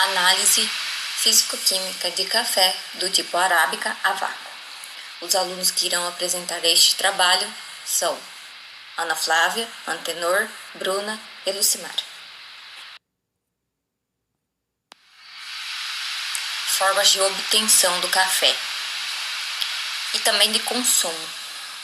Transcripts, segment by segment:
Análise físico-química de café do tipo arábica a vácuo. Os alunos que irão apresentar este trabalho são Ana Flávia, Antenor, Bruna e Lucimar. Formas de obtenção do café e também de consumo.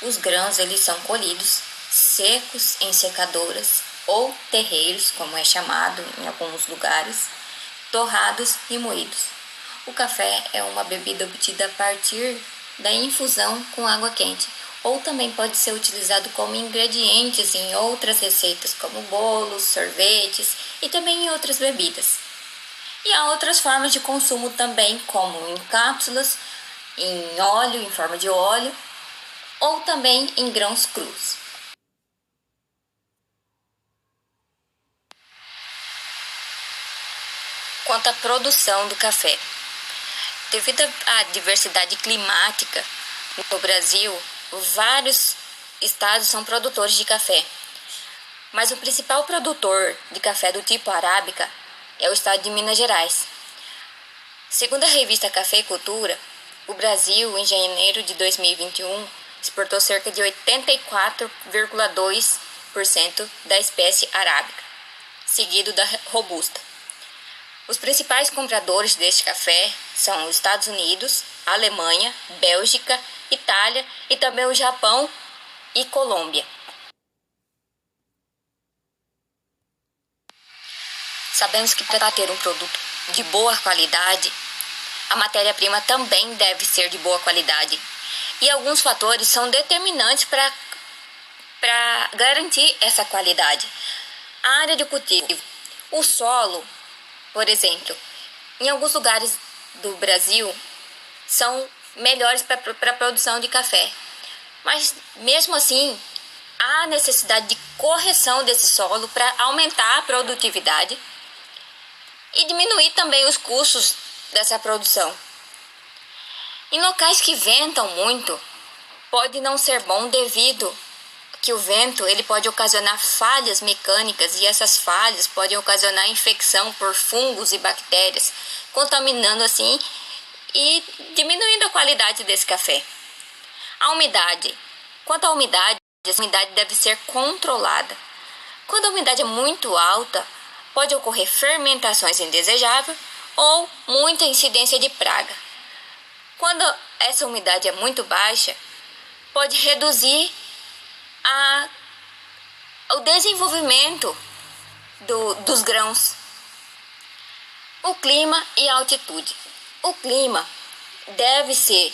Os grãos eles são colhidos secos em secadoras ou terreiros, como é chamado em alguns lugares, torrados e moídos. O café é uma bebida obtida a partir da infusão com água quente, ou também pode ser utilizado como ingredientes em outras receitas, como bolos, sorvetes e também em outras bebidas. E há outras formas de consumo também, como em cápsulas, em óleo, em forma de óleo, ou também em grãos crus. Quanto à produção do café, devido à diversidade climática no Brasil, vários estados são produtores de café, mas o principal produtor de café do tipo arábica é o estado de Minas Gerais. Segundo a revista Cafeicultura, o Brasil, em janeiro de 2021, exportou cerca de 84,2% da espécie arábica, seguido da robusta. Os principais compradores deste café são os Estados Unidos, Alemanha, Bélgica, Itália e também o Japão e Colômbia. Sabemos que para ter um produto de boa qualidade, a matéria-prima também deve ser de boa qualidade. E alguns fatores são determinantes para garantir essa qualidade. A área de cultivo, o solo, por exemplo, em alguns lugares do Brasil são melhores para a produção de café. Mas mesmo assim, há necessidade de correção desse solo para aumentar a produtividade e diminuir também os custos dessa produção. Em locais que ventam muito, pode não ser bom devido que o vento ele pode ocasionar falhas mecânicas e essas falhas podem ocasionar infecção por fungos e bactérias, contaminando assim e diminuindo a qualidade desse café. A umidade. Quanto à umidade, essa umidade deve ser controlada. Quando a umidade é muito alta, pode ocorrer fermentações indesejáveis ou muita incidência de praga. Quando essa umidade é muito baixa, pode reduzir o desenvolvimento dos grãos. O clima e a altitude. O clima deve ser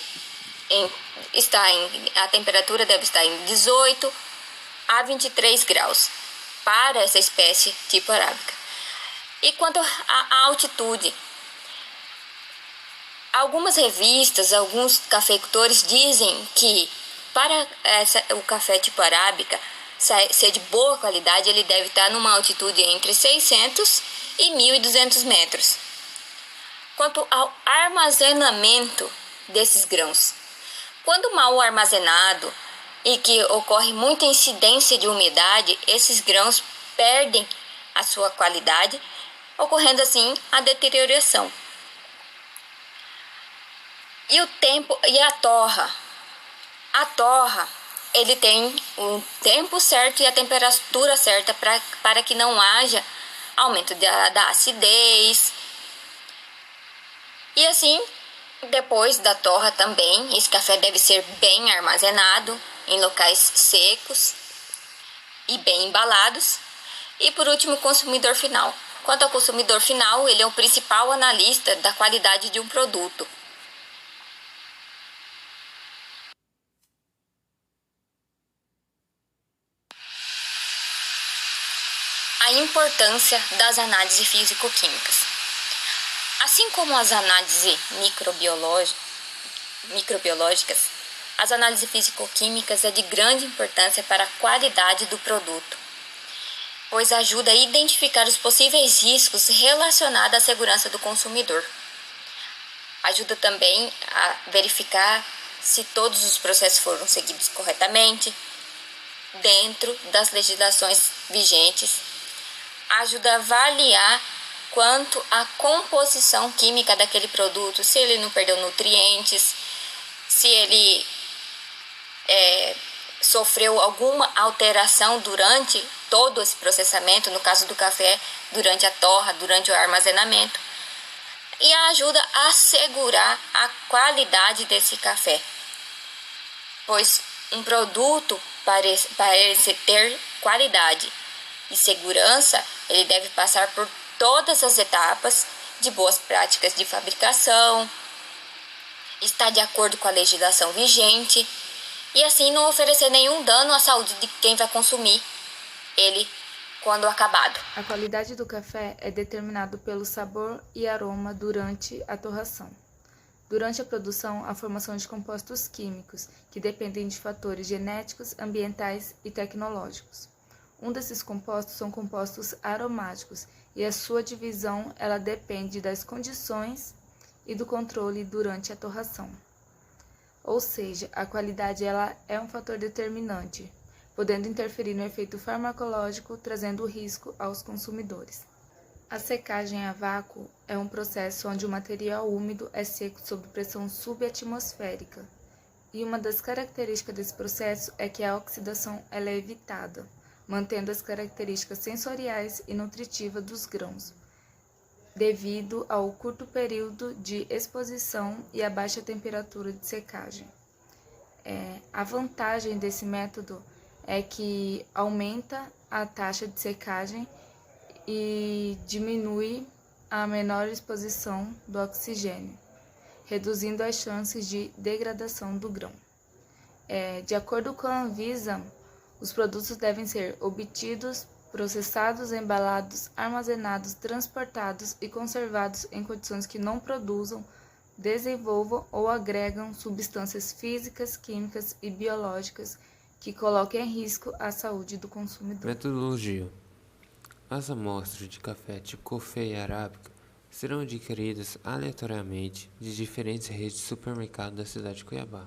a temperatura deve estar em 18 a 23 graus para essa espécie tipo arábica. E quanto à altitude, algumas revistas, alguns cafeicultores dizem que para o café tipo arábica ser de boa qualidade, ele deve estar numa altitude entre 600 e 1.200 metros. Quanto ao armazenamento desses grãos, quando mal armazenado e que ocorre muita incidência de umidade, esses grãos perdem a sua qualidade, ocorrendo assim a deterioração. E o tempo e a torra. A torra, ele tem o tempo certo e a temperatura certa para que não haja aumento da acidez. E assim, depois da torra também, esse café deve ser bem armazenado em locais secos e bem embalados. E por último, o consumidor final. Quanto ao consumidor final, ele é o principal analista da qualidade de um produto. A importância das análises físico-químicas. Assim como as análises microbiológicas, as análises físico-químicas é de grande importância para a qualidade do produto, pois ajuda a identificar os possíveis riscos relacionados à segurança do consumidor. Ajuda também a verificar se todos os processos foram seguidos corretamente, dentro das legislações vigentes. Ajuda a avaliar quanto à composição química daquele produto, se ele não perdeu nutrientes, se ele sofreu alguma alteração durante todo esse processamento, no caso do café, durante a torra, durante o armazenamento, e ajuda a assegurar a qualidade desse café, pois um produto parece ter qualidade e segurança, ele deve passar por todas as etapas de boas práticas de fabricação, estar de acordo com a legislação vigente e assim não oferecer nenhum dano à saúde de quem vai consumir ele quando acabado. A qualidade do café é determinado pelo sabor e aroma durante a torração. Durante a produção, a formação de compostos químicos, que dependem de fatores genéticos, ambientais e tecnológicos. Um desses compostos são compostos aromáticos, e a sua divisão ela depende das condições e do controle durante a torração. Ou seja, a qualidade ela é um fator determinante, podendo interferir no efeito farmacológico, trazendo risco aos consumidores. A secagem a vácuo é um processo onde o material úmido é seco sob pressão subatmosférica, e uma das características desse processo é que a oxidação ela é evitada, mantendo as características sensoriais e nutritivas dos grãos, devido ao curto período de exposição e a baixa temperatura de secagem. A vantagem desse método é que aumenta a taxa de secagem e diminui a menor exposição do oxigênio, reduzindo as chances de degradação do grão. De acordo com a Anvisa, os produtos devem ser obtidos, processados, embalados, armazenados, transportados e conservados em condições que não produzam, desenvolvam ou agregam substâncias físicas, químicas e biológicas que coloquem em risco a saúde do consumidor. Metodologia. As amostras de café tipo Coffea Arábica serão adquiridas aleatoriamente de diferentes redes de supermercado da cidade de Cuiabá,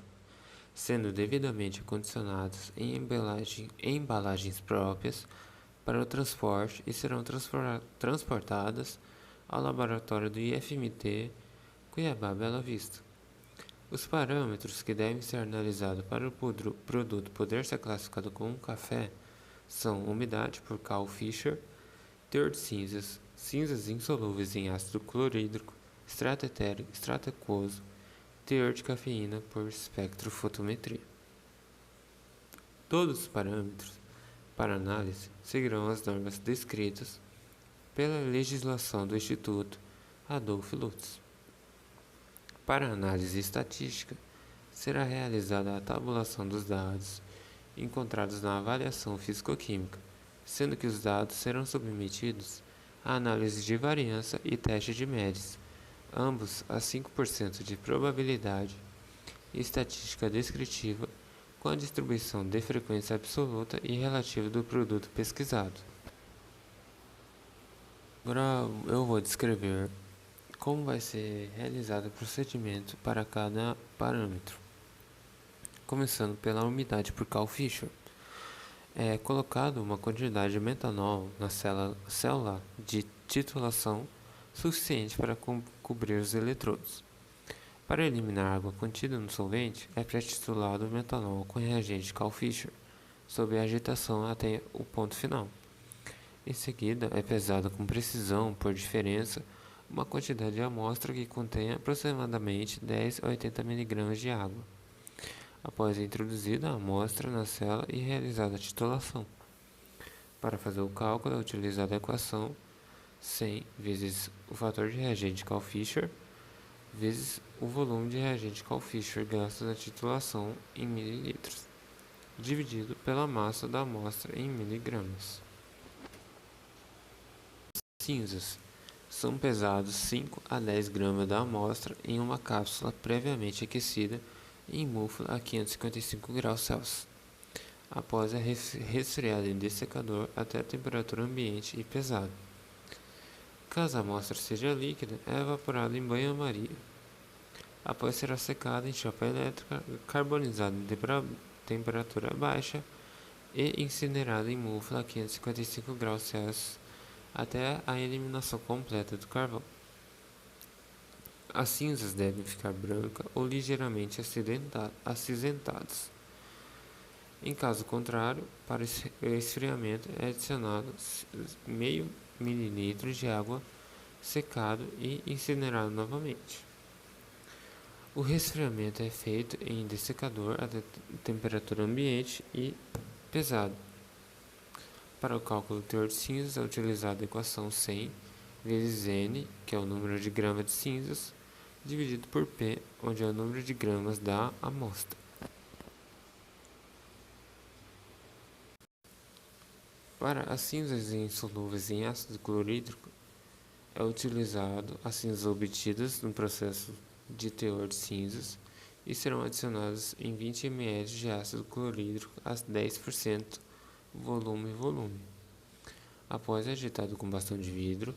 sendo devidamente acondicionadas em embalagens próprias para o transporte e serão transportadas ao laboratório do IFMT Cuiabá Bela Vista. Os parâmetros que devem ser analisados para o produto poder ser classificado como um café são umidade por Carl Fischer, teor de cinzas insolúveis em ácido clorídrico, extrato etéreo, extrato aquoso, teor de cafeína por espectrofotometria. Todos os parâmetros para análise seguirão as normas descritas pela legislação do Instituto Adolph Lutz. Para análise estatística, será realizada a tabulação dos dados encontrados na avaliação físico-química, sendo que os dados serão submetidos a análise de variância e teste de médias, ambos a 5% de probabilidade e estatística descritiva com a distribuição de frequência absoluta e relativa do produto pesquisado. Agora eu vou descrever como vai ser realizado o procedimento para cada parâmetro, começando pela umidade por Carl Fischer. É colocado uma quantidade de metanol na célula de titulação suficiente para cobrir os eletrodos. Para eliminar a água contida no solvente, é pré-titulado o metanol com reagente Carl Fischer, sob agitação até o ponto final. Em seguida, é pesado com precisão, por diferença, uma quantidade de amostra que contém aproximadamente 10 a 80 mg de água. Após introduzida a amostra na célula e realizada a titulação. Para fazer o cálculo é utilizada a equação 100 vezes o fator de reagente Carl Fischer vezes o volume de reagente Carl Fischer gasto na titulação em mililitros, dividido pela massa da amostra em miligramas. Cinzas são pesados 5 a 10 gramas da amostra em uma cápsula previamente aquecida em mufla a 555 graus Celsius. Após é resfriado em dessecador até a temperatura ambiente e pesado. Caso a amostra seja líquida, é evaporada em banho-maria. Após será secada em chapa elétrica, carbonizada em temperatura baixa e incinerada em mufla a 555 graus Celsius até a eliminação completa do carvão. As cinzas devem ficar brancas ou ligeiramente acinzentadas. Em caso contrário, para esfriamento é adicionado meio mililitro de água secado e incinerado novamente. O resfriamento é feito em dessecador a temperatura ambiente e pesado. Para o cálculo do teor de cinzas é utilizada a equação 100 vezes N, que é o número de gramas de cinzas, dividido por P, onde é o número de gramas da amostra. Para as cinzas insolúveis em ácido clorídrico, é utilizado as cinzas obtidas no processo de teor de cinzas e serão adicionadas em 20 ml de ácido clorídrico a 10% volume. Após é agitado com bastão de vidro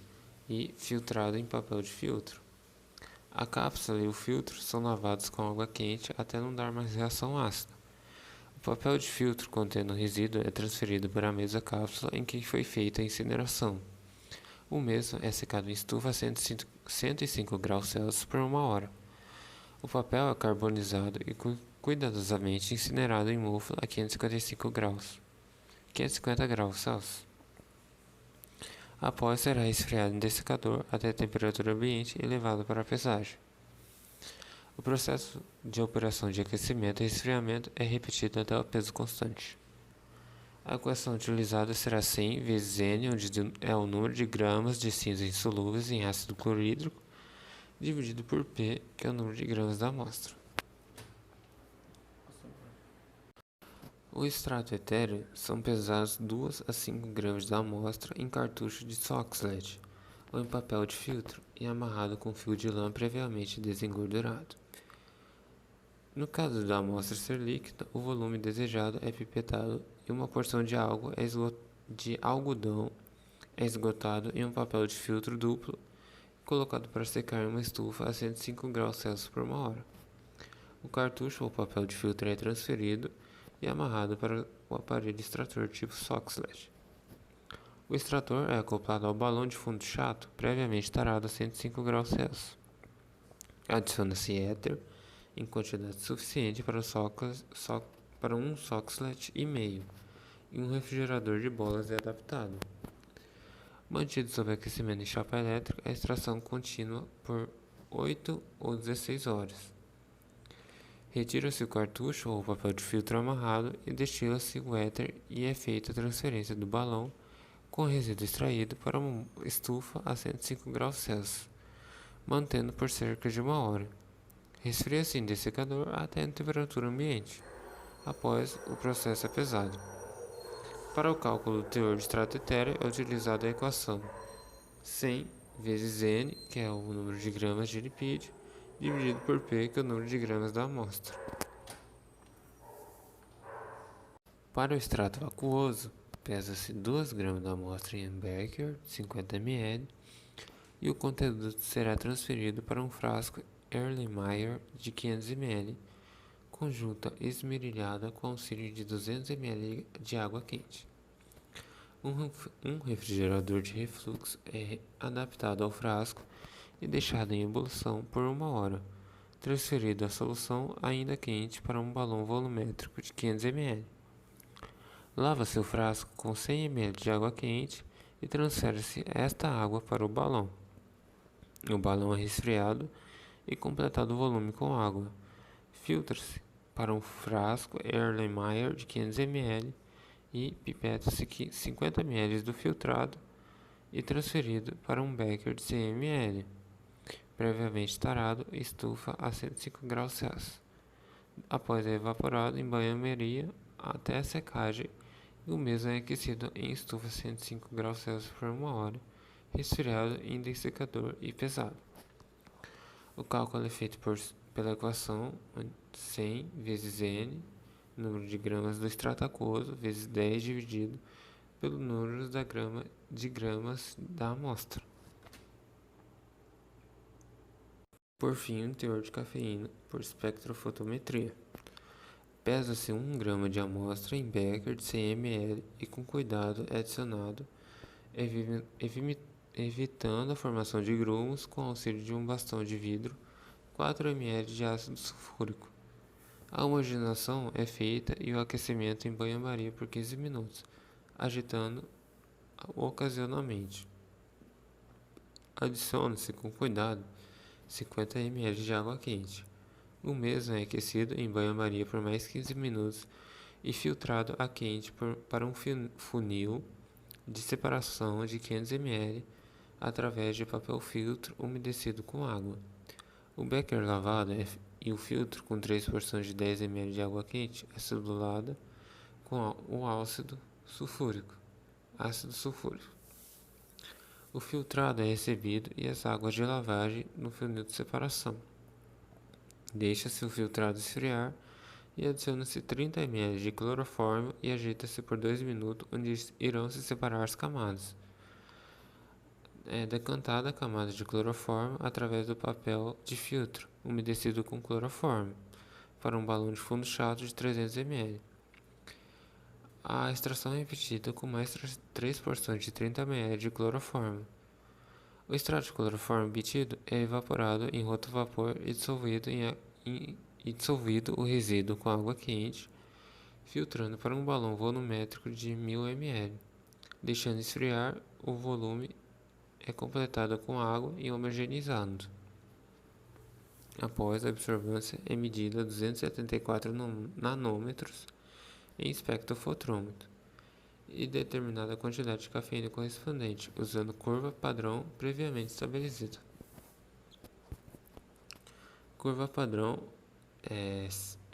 e filtrado em papel de filtro. A cápsula e o filtro são lavados com água quente até não dar mais reação ácida. O papel de filtro contendo o resíduo é transferido para a mesma cápsula em que foi feita a incineração. O mesmo é secado em estufa a 105 graus Celsius por 1 hora. O papel é carbonizado e cuidadosamente incinerado em mofo a 550 graus Celsius. Após será esfriado em dessecador até a temperatura ambiente e levado para a pesagem. O processo de operação de aquecimento e resfriamento é repetido até o peso constante. A equação utilizada será 100 vezes N, onde é o número de gramas de cinzas insolúveis em ácido clorídrico, dividido por P, que é o número de gramas da amostra. O extrato etéreo são pesados 2 a 5 gramas da amostra em cartucho de Soxhlet ou em papel de filtro e amarrado com fio de lã previamente desengordurado. No caso da amostra ser líquida, o volume desejado é pipetado e uma porção de algodão é esgotado em um papel de filtro duplo e colocado para secar em uma estufa a 105 graus Celsius por 1 hora. O cartucho ou papel de filtro é transferido e amarrado para o aparelho extrator tipo Soxhlet. O extrator é acoplado ao balão de fundo chato previamente tarado a 105 graus Celsius. Adiciona-se éter em quantidade suficiente para um Soxhlet e meio e um refrigerador de bolas é adaptado. Mantido sob aquecimento em chapa elétrica, a extração contínua por 8 ou 16 horas. Retira-se o cartucho ou o papel de filtro amarrado e destila-se o éter e é feita a transferência do balão com o resíduo extraído para uma estufa a 105 graus Celsius, mantendo por cerca de 1 hora. Resfria-se em dessecador até a temperatura ambiente. Após, o processo é pesado. Para o cálculo do teor de extrato etéreo é utilizada a equação 100 vezes N, que é o número de gramas de lipídio, dividido por P, que é o número de gramas da amostra. Para o extrato aquoso, pesa-se 2 gramas da amostra em becker, 50 ml, e o conteúdo será transferido para um frasco Erlenmeyer de 500 ml, conjunta esmerilhada com auxílio de 200 ml de água quente. Um refrigerador de refluxo é adaptado ao frasco e deixado em ebulição por 1 hora, transferido a solução ainda quente para um balão volumétrico de 500 ml. Lava-se o frasco com 100 ml de água quente e transfere-se esta água para o balão. O balão é resfriado e completado o volume com água. Filtra-se para um frasco Erlenmeyer de 500 ml e pipeta-se 50 ml do filtrado e transferido para um becker de 100 ml, previamente tarado, estufa a 105 graus Celsius. Após é evaporado em banho-maria até a secagem e o mesmo é aquecido em estufa a 105 graus Celsius por 1 hora, resfriado em dessecador e pesado. O cálculo é feito pela equação 100 vezes N, número de gramas do extrato aquoso, vezes 10 dividido pelo número de gramas da amostra. Por fim, o teor de cafeína por espectrofotometria. Pesa-se 1 grama de amostra em becker de 100 ml e com cuidado é adicionado evitando a formação de grumos com auxílio de um bastão de vidro, 4 ml de ácido sulfúrico. A homogeneização é feita e o aquecimento em banho-maria por 15 minutos, agitando ocasionalmente. Adicione-se com cuidado 50 ml de água quente. O mesmo é aquecido em banho-maria por mais 15 minutos e filtrado a quente para um funil de separação de 500 ml através de papel filtro umedecido com água. O becker lavado e o filtro com 3 porções de 10 ml de água quente é acidulada com o ácido sulfúrico. O filtrado é recebido e as águas de lavagem no funil de separação. Deixa-se o filtrado esfriar e adiciona-se 30 ml de clorofórmio e agita-se por 2 minutos, onde irão se separar as camadas. É decantada a camada de clorofórmio através do papel de filtro, umedecido com clorofórmio, para um balão de fundo chato de 300 ml. A extração é repetida com mais 3 porções de 30 ml de clorofórmio. O extrato de clorofórmio obtido é evaporado em rotovapor e dissolvido o resíduo com água quente, filtrando para um balão volumétrico de 1000 ml. Deixando esfriar, o volume é completado com água e homogeneizado. Após a absorvância, é medida a 274 nanômetros em espectrofotrômetro e determinada a quantidade de cafeína correspondente, usando curva padrão previamente estabelecida. Curva padrão é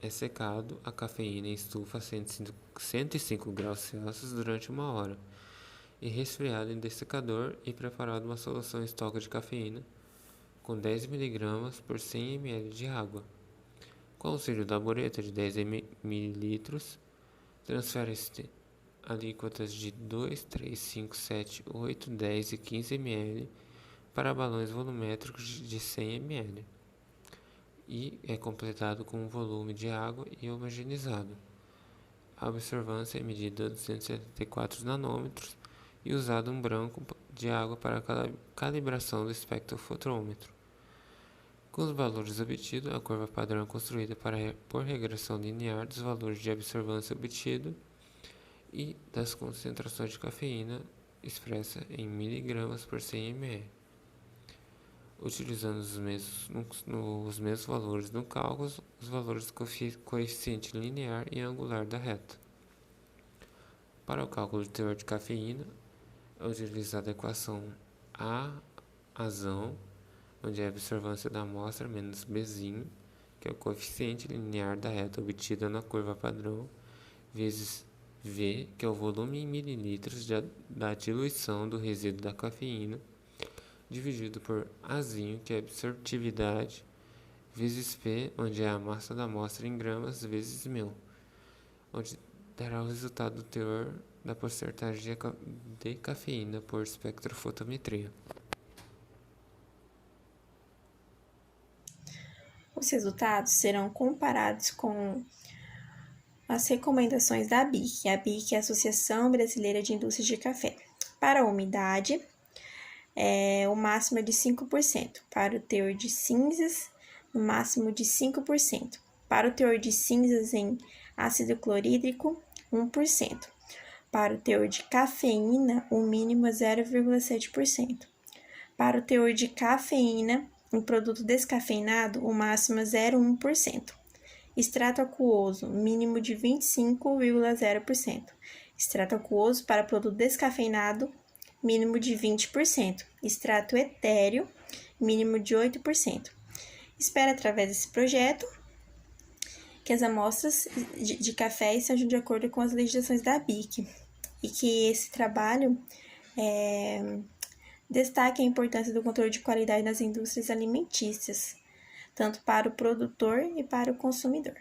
secado a cafeína em estufa a 105 graus Celsius durante 1 hora e resfriado em dessecador e preparado uma solução em estoque de cafeína com 10 mg por 100 ml de água. Com auxílio da bureta de 10 ml, transfere-se alíquotas de 2, 3, 5, 7, 8, 10 e 15 ml para balões volumétricos de 100 ml e é completado com um volume de água e homogeneizado. A absorvância é medida a 274 nanômetros e usado um branco de água para a calibração do espectrofotrômetro. Com os valores obtidos, a curva padrão é construída por regressão linear dos valores de absorvância obtido e das concentrações de cafeína expressa em miligramas por 100 ml. Utilizando os mesmos valores no cálculo, os valores do coeficiente linear e angular da reta. Para o cálculo do teor de cafeína, é utilizada a equação A-azão, onde é a absorvância da amostra menos Bzinho, que é o coeficiente linear da reta obtida na curva padrão, vezes V, que é o volume em mililitros da diluição do resíduo da cafeína, dividido por Azinho, que é a absortividade, vezes P, onde é a massa da amostra em gramas, vezes μ, onde dará o resultado do teor da porcentagem de cafeína por espectrofotometria. Os resultados serão comparados com as recomendações da ABIC. A ABIC é a Associação Brasileira de Indústria de Café. Para a umidade, o máximo é de 5%. Para o teor de cinzas, o máximo de 5%. Para o teor de cinzas em ácido clorídrico, 1%. Para o teor de cafeína, o mínimo é 0,7%. Para o teor de cafeína em produto descafeinado, o máximo é 0,1%. Extrato aquoso, mínimo de 25,0%. Extrato aquoso para produto descafeinado, mínimo de 20%. Extrato etéreo, mínimo de 8%. Espero, através desse projeto, que as amostras de café estejam de acordo com as legislações da ABIC e que esse trabalho destaque a importância do controle de qualidade nas indústrias alimentícias, tanto para o produtor e para o consumidor.